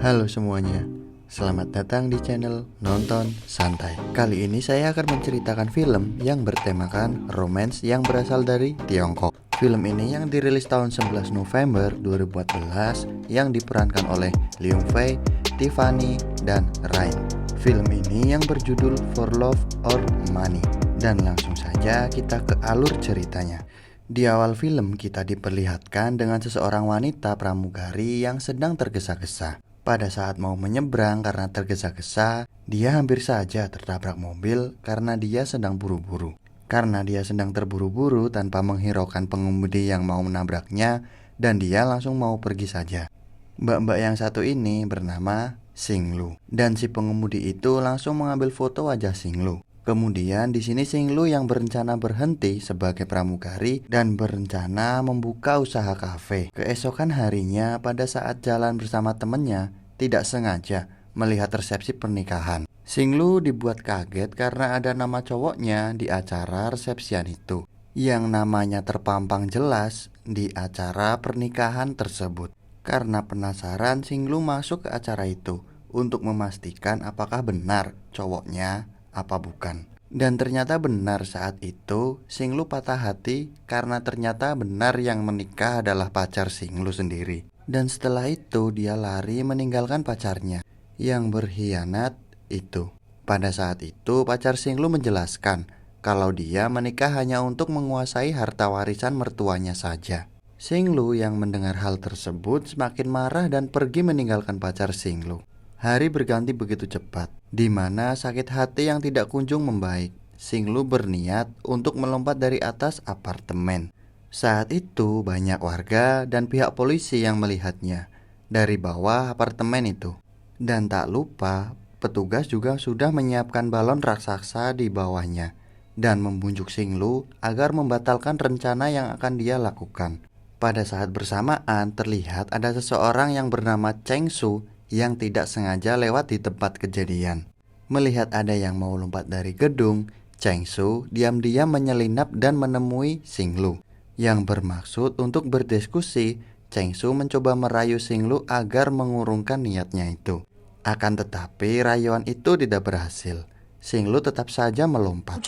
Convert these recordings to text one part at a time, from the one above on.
Halo semuanya, selamat datang di channel Nonton Santai. Kali ini saya akan menceritakan film yang bertemakan romance yang berasal dari Tiongkok. Film ini yang dirilis tahun 11 November 2014 yang diperankan oleh Liu Fei, Tiffany, dan Rain. Film ini yang berjudul For Love or Money. Dan langsung saja kita ke alur ceritanya. Di awal film kita diperlihatkan dengan seseorang wanita pramugari yang sedang tergesa-gesa. Pada saat mau menyeberang karena tergesa-gesa, dia hampir saja tertabrak mobil karena dia sedang buru-buru. Karena dia sedang terburu-buru tanpa menghiraukan pengemudi yang mau menabraknya, dan dia langsung mau pergi saja. Mbak-mbak yang satu ini bernama Xinglu, dan si pengemudi itu langsung mengambil foto wajah Xinglu. Kemudian di sini Xinglu yang berencana berhenti sebagai pramugari dan berencana membuka usaha kafe. Keesokan harinya pada saat jalan bersama temannya, tidak sengaja melihat resepsi pernikahan. Xinglu dibuat kaget karena ada nama cowoknya di acara resepsian itu, yang namanya terpampang jelas di acara pernikahan tersebut. Karena penasaran, Xinglu masuk ke acara itu untuk memastikan apakah benar cowoknya apa bukan. Dan ternyata benar saat itu Xinglu patah hati karena ternyata benar yang menikah adalah pacar Xinglu sendiri. Dan setelah itu dia lari meninggalkan pacarnya yang berkhianat itu. Pada saat itu pacar Xinglu menjelaskan kalau dia menikah hanya untuk menguasai harta warisan mertuanya saja. Xinglu yang mendengar hal tersebut semakin marah dan pergi meninggalkan pacar Xinglu. Hari berganti begitu cepat, di mana sakit hati yang tidak kunjung membaik. Xinglu berniat untuk melompat dari atas apartemen. Saat itu banyak warga dan pihak polisi yang melihatnya dari bawah apartemen itu. Dan tak lupa, petugas juga sudah menyiapkan balon raksasa di bawahnya dan membujuk Xinglu agar membatalkan rencana yang akan dia lakukan. Pada saat bersamaan terlihat ada seseorang yang bernama Cheng Su yang tidak sengaja lewat di tempat kejadian. Melihat ada yang mau lompat dari gedung, Cheng Su diam-diam menyelinap dan menemui Xinglu. Yang bermaksud untuk berdiskusi, Cheng Su mencoba merayu Xinglu agar mengurungkan niatnya itu. Akan tetapi rayuan itu tidak berhasil. Xinglu tetap saja melompat.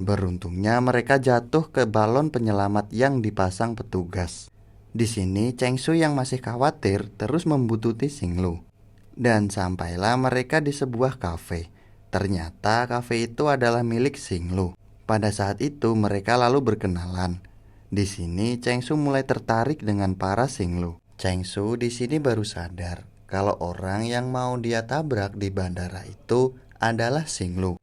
Beruntungnya mereka jatuh ke balon penyelamat yang dipasang petugas. Di sini Cheng Su yang masih khawatir terus membuntuti Xinglu. Dan sampailah mereka di sebuah kafe. Ternyata kafe itu adalah milik Xinglu. Pada saat itu mereka lalu berkenalan. Di sini Cheng Su mulai tertarik dengan para Xinglu. Cheng Su di sini baru sadar kalau orang yang mau dia tabrak di bandara itu adalah Xinglu.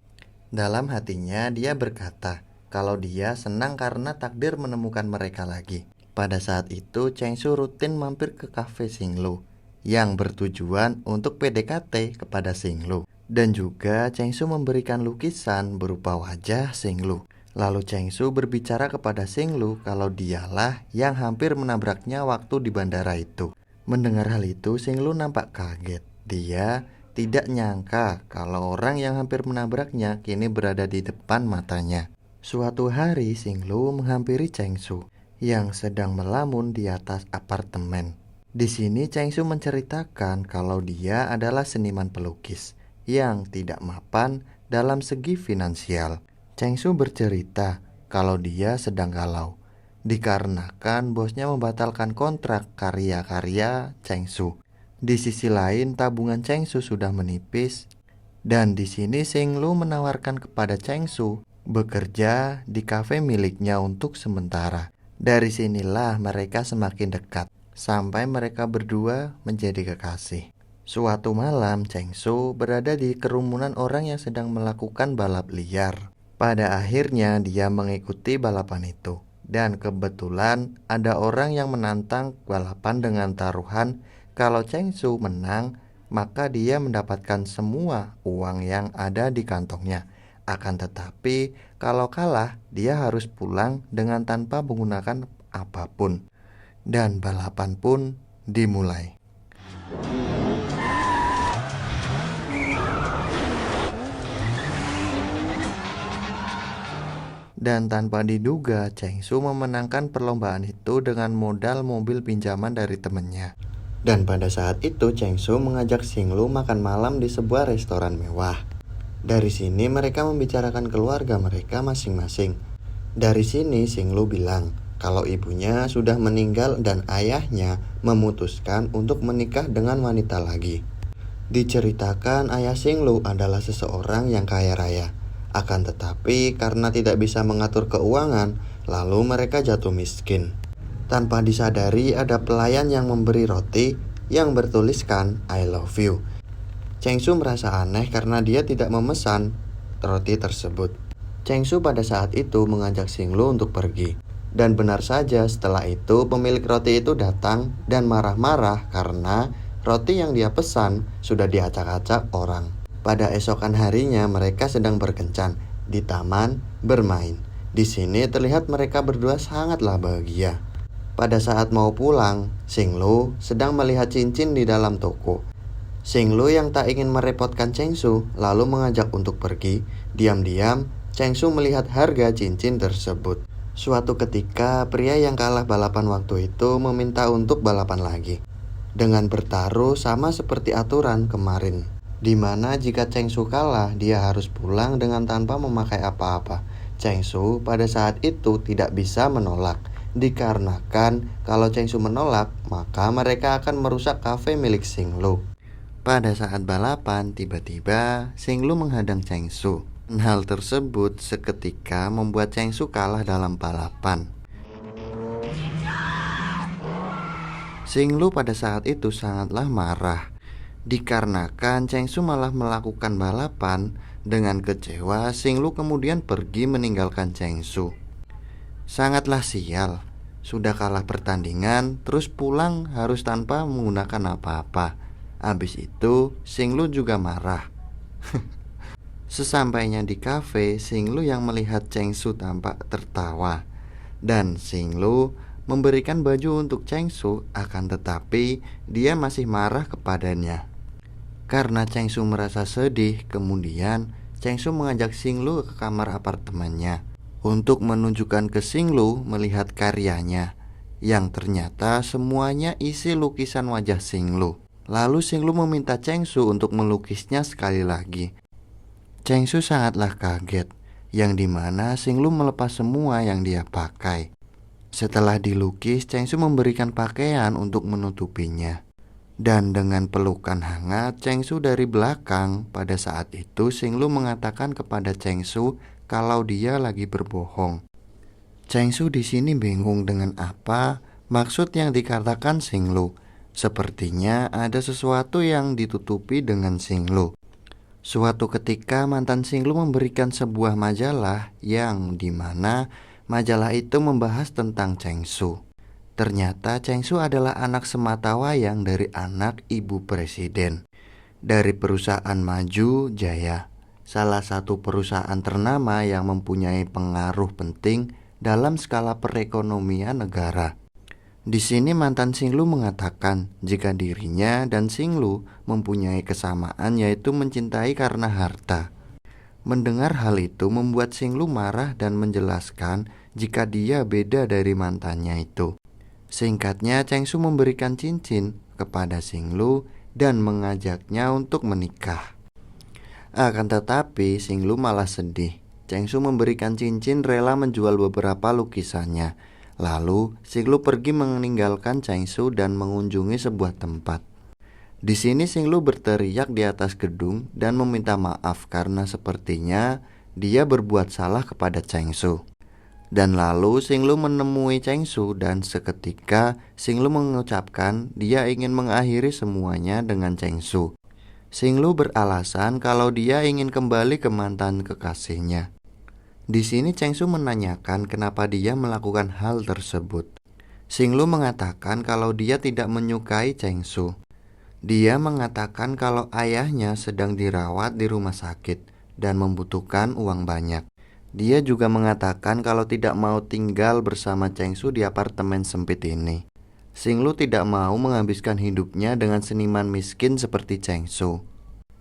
Dalam hatinya dia berkata kalau dia senang karena takdir menemukan mereka lagi. Pada saat itu Cheng Su rutin mampir ke kafe Xinglu yang bertujuan untuk PDKT kepada Xinglu. Dan juga Cheng Su memberikan lukisan berupa wajah Xinglu. Lalu Cheng Su berbicara kepada Xinglu kalau dialah yang hampir menabraknya waktu di bandara itu. Mendengar hal itu Xinglu nampak kaget. Dia tidak nyangka kalau orang yang hampir menabraknya kini berada di depan matanya. Suatu hari Xinglu menghampiri Cheng Su yang sedang melamun di atas apartemen. Di sini Cheng Su menceritakan kalau dia adalah seniman pelukis yang tidak mapan dalam segi finansial. Cheng Su bercerita kalau dia sedang galau dikarenakan bosnya membatalkan kontrak karya-karya Cheng Su. Di sisi lain tabungan Cheng Su sudah menipis. Dan di sini Xinglu menawarkan kepada Cheng Su bekerja di kafe miliknya untuk sementara. Dari sinilah mereka semakin dekat sampai mereka berdua menjadi kekasih. Suatu malam Cheng Su berada di kerumunan orang yang sedang melakukan balap liar. Pada akhirnya dia mengikuti balapan itu. Dan kebetulan ada orang yang menantang balapan dengan taruhan kalau Cheng Su menang, maka dia mendapatkan semua uang yang ada di kantongnya. Akan tetapi, kalau kalah, dia harus pulang dengan tanpa menggunakan apapun. Dan balapan pun dimulai. Dan tanpa diduga, Cheng Su memenangkan perlombaan itu dengan modal mobil pinjaman dari temannya. Dan pada saat itu Cheng Su mengajak Xing Lu makan malam di sebuah restoran mewah. Dari sini mereka membicarakan keluarga mereka masing-masing. Dari sini Xing Lu bilang kalau ibunya sudah meninggal dan ayahnya memutuskan untuk menikah dengan wanita lagi. Diceritakan ayah Xing Lu adalah seseorang yang kaya raya. Akan tetapi karena tidak bisa mengatur keuangan, lalu mereka jatuh miskin. Tanpa disadari ada pelayan yang memberi roti yang bertuliskan I love you. Cheng Su merasa aneh karena dia tidak memesan roti tersebut. Cheng Su pada saat itu mengajak Xing Lu untuk pergi. Dan benar saja setelah itu pemilik roti itu datang dan marah-marah karena roti yang dia pesan sudah diacak-acak orang. Pada esokan harinya mereka sedang berkencan di taman bermain. Di sini terlihat mereka berdua sangatlah bahagia. Pada saat mau pulang, Xing Lu sedang melihat cincin di dalam toko. Xing Lu yang tak ingin merepotkan Cheng Su lalu mengajak untuk pergi. Diam-diam, Cheng Su melihat harga cincin tersebut. Suatu ketika, pria yang kalah balapan waktu itu meminta untuk balapan lagi. Dengan bertaruh sama seperti aturan kemarin, di mana jika Cheng Su kalah, dia harus pulang dengan tanpa memakai apa-apa. Cheng Su pada saat itu tidak bisa menolak. Dikarenakan kalau Cheng Su menolak, maka mereka akan merusak kafe milik Xing Lu. Pada saat balapan, tiba-tiba Xing Lu menghadang Cheng Su. Hal tersebut seketika membuat Cheng Su kalah dalam balapan. Xing Lu pada saat itu sangatlah marah. Dikarenakan Cheng Su malah melakukan balapan, dengan kecewa Xing Lu kemudian pergi meninggalkan Cheng Su. Sangatlah sial, sudah kalah pertandingan terus pulang harus tanpa menggunakan apa-apa. Habis itu Xing Lu juga marah. Sesampainya di kafe, Xing Lu yang melihat Cheng Su tampak tertawa. Dan Xing Lu memberikan baju untuk Cheng Su, akan tetapi dia masih marah kepadanya. Karena Cheng Su merasa sedih, kemudian Cheng Su mengajak Xing Lu ke kamar apartemennya untuk menunjukkan ke Xing Lu melihat karyanya, yang ternyata semuanya isi lukisan wajah Xing Lu. Lalu Xing Lu meminta Cheng Su untuk melukisnya sekali lagi. Cheng Su sangatlah kaget, yang dimana Xing Lu melepas semua yang dia pakai. Setelah dilukis, Cheng Su memberikan pakaian untuk menutupinya. Dan dengan pelukan hangat Cheng Su dari belakang, pada saat itu Xing Lu mengatakan kepada Cheng Su kalau dia lagi berbohong. Cheng Su di sini bingung dengan apa maksud yang dikatakan Xing Lu. Sepertinya ada sesuatu yang ditutupi dengan Xing Lu. Suatu ketika mantan Xing Lu memberikan sebuah majalah yang dimana majalah itu membahas tentang Cheng Su. Ternyata Cheng Su adalah anak sematawayang dari anak ibu presiden dari perusahaan Maju Jaya, salah satu perusahaan ternama yang mempunyai pengaruh penting dalam skala perekonomian negara. Di sini mantan Xing Lu mengatakan jika dirinya dan Xing Lu mempunyai kesamaan, yaitu mencintai karena harta. Mendengar hal itu membuat Xing Lu marah dan menjelaskan jika dia beda dari mantannya itu. Singkatnya, Cheng Su memberikan cincin kepada Xing Lu dan mengajaknya untuk menikah. Akan tetapi Xing Lu malah sedih. Cheng Su memberikan cincin rela menjual beberapa lukisannya. Lalu Xing Lu pergi meninggalkan Cheng Su dan mengunjungi sebuah tempat. Di sini Xing Lu berteriak di atas gedung dan meminta maaf karena sepertinya dia berbuat salah kepada Cheng Su. Dan lalu Xing Lu menemui Cheng Su dan seketika Xing Lu mengucapkan dia ingin mengakhiri semuanya dengan Cheng Su. Xing Lu beralasan kalau dia ingin kembali ke mantan kekasihnya. Di sini Cheng Su menanyakan kenapa dia melakukan hal tersebut. Xing Lu mengatakan kalau dia tidak menyukai Cheng Su. Dia mengatakan kalau ayahnya sedang dirawat di rumah sakit dan membutuhkan uang banyak. Dia juga mengatakan kalau tidak mau tinggal bersama Cheng Su di apartemen sempit ini. Xing Lu tidak mau menghabiskan hidupnya dengan seniman miskin seperti Cheng Su.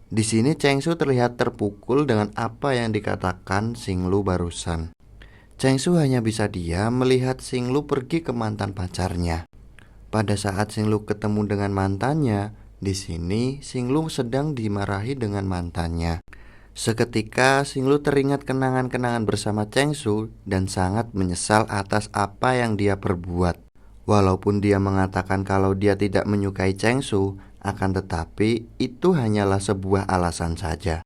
Di sini Cheng Su terlihat terpukul dengan apa yang dikatakan Xing Lu barusan. Cheng Su hanya bisa diam melihat Xinglu pergi ke mantan pacarnya. Pada saat Xinglu ketemu dengan mantannya, di sini Xinglu sedang dimarahi dengan mantannya. Seketika Xinglu teringat kenangan-kenangan bersama Cheng Su dan sangat menyesal atas apa yang dia perbuat. Walaupun dia mengatakan kalau dia tidak menyukai Cheng Su, akan tetapi itu hanyalah sebuah alasan saja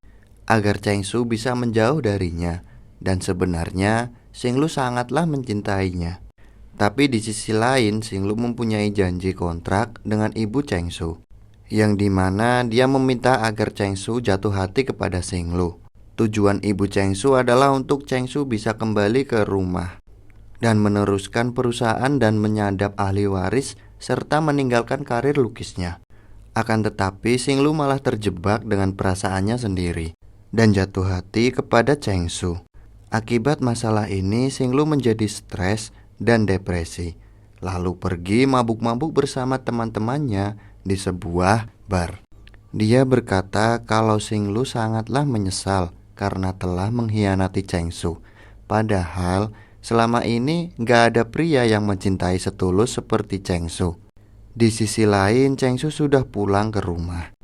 agar Cheng Su bisa menjauh darinya. Dan sebenarnya Xinglu sangatlah mencintainya. Tapi di sisi lain Xinglu mempunyai janji kontrak dengan ibu Cheng Su, yang dimana dia meminta agar Cheng Su jatuh hati kepada Xinglu. Tujuan ibu Cheng Su adalah untuk Cheng Su bisa kembali ke rumah dan meneruskan perusahaan dan menyadap ahli waris serta meninggalkan karir lukisnya. Akan tetapi Xinglu malah terjebak dengan perasaannya sendiri dan jatuh hati kepada Cheng Su. Akibat masalah ini Xinglu menjadi stres dan depresi, lalu pergi mabuk-mabuk bersama teman-temannya di sebuah bar. Dia berkata kalau Xinglu sangatlah menyesal karena telah mengkhianati Cheng Su. Padahal selama ini gak ada pria yang mencintai setulus seperti Cheng Su. Di sisi lain Cheng Su sudah pulang ke rumah.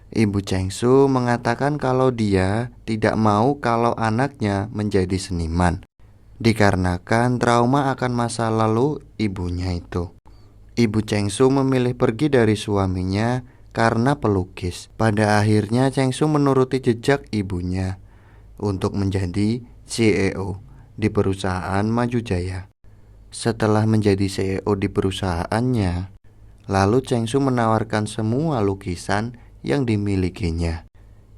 Ibu Cheng Su mengatakan kalau dia tidak mau kalau anaknya menjadi seniman, dikarenakan trauma akan masa lalu ibunya itu. Ibu Cheng Su memilih pergi dari suaminya karena pelukis. Pada akhirnya Cheng Su menuruti jejak ibunya untuk menjadi CEO di perusahaan Maju Jaya. Setelah menjadi CEO di perusahaannya, lalu Cheng Su menawarkan semua lukisan yang dimilikinya,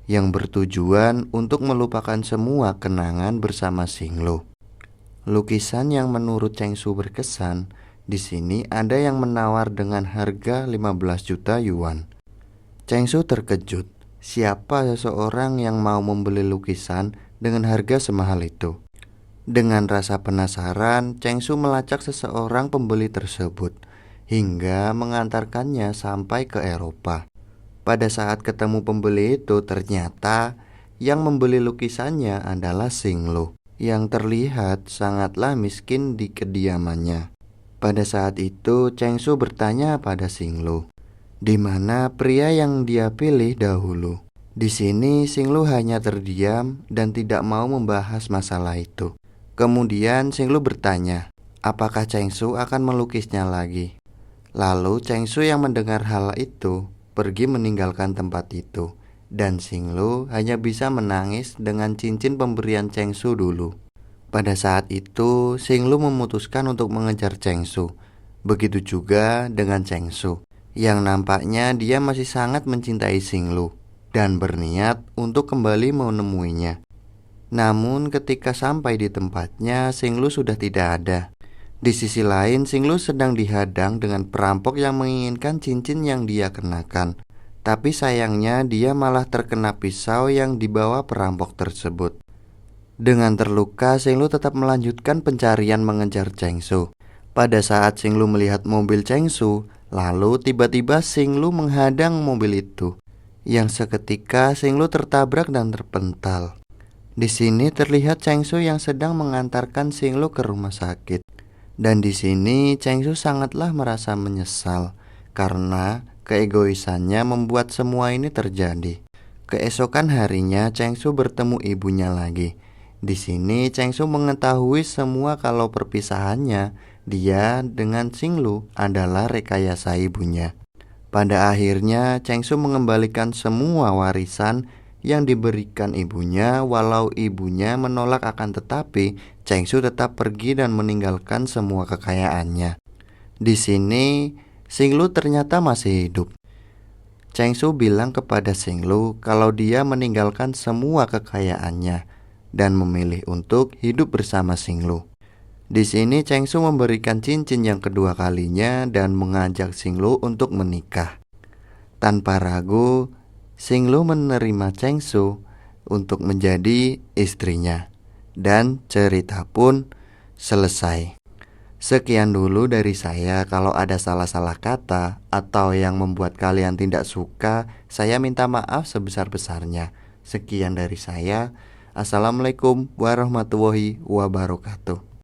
yang bertujuan untuk melupakan semua kenangan bersama Xinglu. Lukisan yang menurut Cheng Su berkesan, di sini ada yang menawar dengan harga 15 juta yuan. Cheng Su terkejut, siapa seseorang yang mau membeli lukisan dengan harga semahal itu? Dengan rasa penasaran, Cheng Su melacak seseorang pembeli tersebut hingga mengantarkannya sampai ke Eropa. Pada saat ketemu pembeli itu, ternyata yang membeli lukisannya adalah Xinglu, yang terlihat sangatlah miskin di kediamannya. Pada saat itu Cheng Su bertanya pada Xinglu, di mana pria yang dia pilih dahulu. Di sini Xinglu hanya terdiam dan tidak mau membahas masalah itu. Kemudian Xinglu bertanya, apakah Cheng Su akan melukisnya lagi? Lalu Cheng Su yang mendengar hal itu pergi meninggalkan tempat itu, dan Xinglu hanya bisa menangis dengan cincin pemberian Cheng Su dulu. Pada saat itu Xinglu memutuskan untuk mengejar Cheng Su. Begitu juga dengan Cheng Su, yang nampaknya dia masih sangat mencintai Xinglu dan berniat untuk kembali menemuinya. Namun ketika sampai di tempatnya, Xinglu sudah tidak ada. Di sisi lain Xinglu sedang dihadang dengan perampok yang menginginkan cincin yang dia kenakan. Tapi sayangnya dia malah terkena pisau yang dibawa perampok tersebut. Dengan terluka, Xinglu tetap melanjutkan pencarian mengejar Cheng Su. Pada saat Xinglu melihat mobil Cheng Su, lalu tiba-tiba Xinglu menghadang mobil itu, yang seketika Xinglu tertabrak dan terpental. Di sini terlihat Cheng Su yang sedang mengantarkan Xinglu ke rumah sakit. Dan di sini Cheng Su sangatlah merasa menyesal karena keegoisannya membuat semua ini terjadi. Keesokan harinya Cheng Su bertemu ibunya lagi. Di sini Cheng Su mengetahui semua kalau perpisahannya dia dengan Xinglu adalah rekayasa ibunya. Pada akhirnya Cheng Su mengembalikan semua warisan yang diberikan ibunya, walau ibunya menolak, akan tetapi Cheng Su tetap pergi dan meninggalkan semua kekayaannya. Di sini Xinglu ternyata masih hidup. Cheng Su bilang kepada Xinglu kalau dia meninggalkan semua kekayaannya dan memilih untuk hidup bersama Xinglu. Di sini Cheng Su memberikan cincin yang kedua kalinya dan mengajak Xinglu untuk menikah. Tanpa ragu, Xinglu menerima Cheng Su untuk menjadi istrinya. Dan cerita pun selesai. Sekian dulu dari saya. Kalau ada salah-salah kata atau yang membuat kalian tidak suka, saya minta maaf sebesar-besarnya. Sekian dari saya. Assalamualaikum warahmatullahi wabarakatuh.